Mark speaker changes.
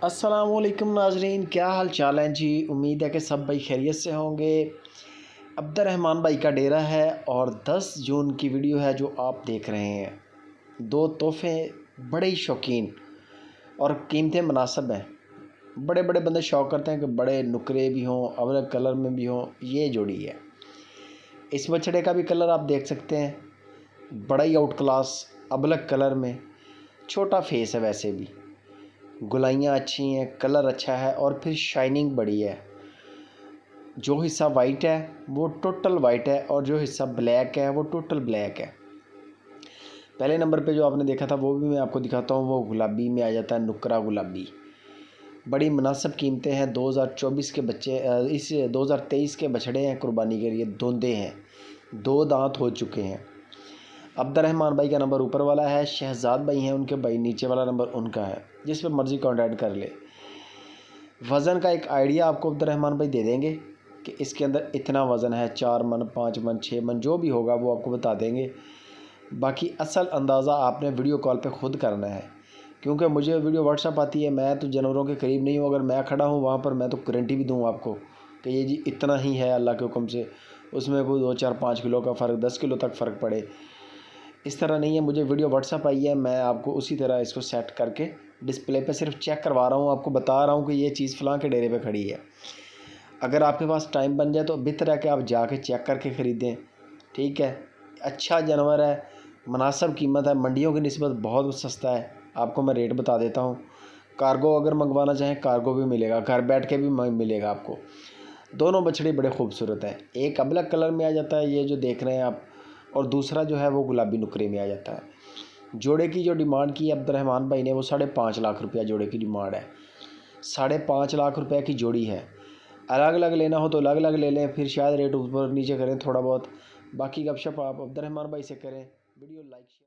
Speaker 1: अस्सलामुअलैकुम नाजरीन, क्या हाल चाल है जी। उम्मीद है कि सब भाई खैरियत से होंगे। अब्दुर्रहमान भाई का डेरा है और 10 जून की वीडियो है जो आप देख रहे हैं। दो तोहफे बड़े ही शौकीन और कीमतें मुनासिब हैं। बड़े बड़े बंदे शौक़ करते हैं कि बड़े नुकरे भी हों, अलग कलर में भी हों। ये जोड़ी है। इस बछड़े का भी कलर आप देख सकते हैं, बड़ा ही आउट क्लास अबलग कलर में। छोटा फेस है, वैसे भी गुलाइयाँ अच्छी हैं, कलर अच्छा है और फिर शाइनिंग बड़ी है। जो हिस्सा वाइट है वो टोटल वाइट है और जो हिस्सा ब्लैक है वो टोटल ब्लैक है। पहले नंबर पे जो आपने देखा था वो भी मैं आपको दिखाता हूँ, वो गुलाबी में आ जाता है, नुकरा गुलाबी। बड़ी मुनासिब कीमतें हैं। 2024 के बच्चे, इस 2023 के बछड़े हैं, कुर्बानी के लिए दोंदे हैं, 2 दांत हो चुके हैं। अब्दुर्रहमान भाई का नंबर ऊपर वाला है, शहजाद भाई हैं उनके भाई, नीचे वाला नंबर उनका है। जिस पर मर्ज़ी कॉन्टैक्ट कर ले। वज़न का एक आइडिया आपको अब्दुर्रहमान भाई दे देंगे कि इसके अंदर इतना वज़न है, 4 मन, 5 मन, 6 मन, जो भी होगा वो आपको बता देंगे। बाकी असल अंदाज़ा आपने वीडियो कॉल पे ख़ुद करना है, क्योंकि मुझे वीडियो व्हाट्सअप आती है। मैं तो जानवरों के करीब नहीं हूँ। अगर मैं खड़ा हूँ वहाँ पर, मैं तो गारंटी भी दूँ आपको कि ये जी इतना ही है अल्लाह के हुक्म से। उसमें कोई 2, 4, 5 किलो का फ़र्क, 10 किलो तक फ़र्क पड़े, इस तरह नहीं है। मुझे वीडियो व्हाट्सअप आई है, मैं आपको उसी तरह इसको सेट करके डिस्प्ले पे सिर्फ चेक करवा रहा हूँ, आपको बता रहा हूँ कि ये चीज़ फ़लाँ के डेरे पे खड़ी है। अगर आपके पास टाइम बन जाए तो बेहतर है कि आप जाके चेक करके ख़रीदें। ठीक है, अच्छा जानवर है, मुनासिब कीमत है, मंडियों की निस्बत बहुत सस्ता है। आपको मैं रेट बता देता हूँ। कार्गो अगर मंगवाना चाहें, कार्गो भी मिलेगा, घर बैठ के भी मिलेगा आपको। दोनों बछड़े बड़े खूबसूरत हैं। एक अबलग कलर में आ जाता है, ये जो देख रहे हैं आप, और दूसरा जो है वो गुलाबी नुकरे में आ जाता है। जोड़े की जो डिमांड की अब्दुर्रहमान भाई ने, वो 5.5 लाख रुपया जोड़े की डिमांड है। 5.5 लाख रुपये की जोड़ी है। अलग अलग लेना हो तो अलग अलग ले लें, फिर शायद रेट ऊपर नीचे करें थोड़ा बहुत। बाकी गपशप आप अब्दुर्रहमान भाई से करें। Video like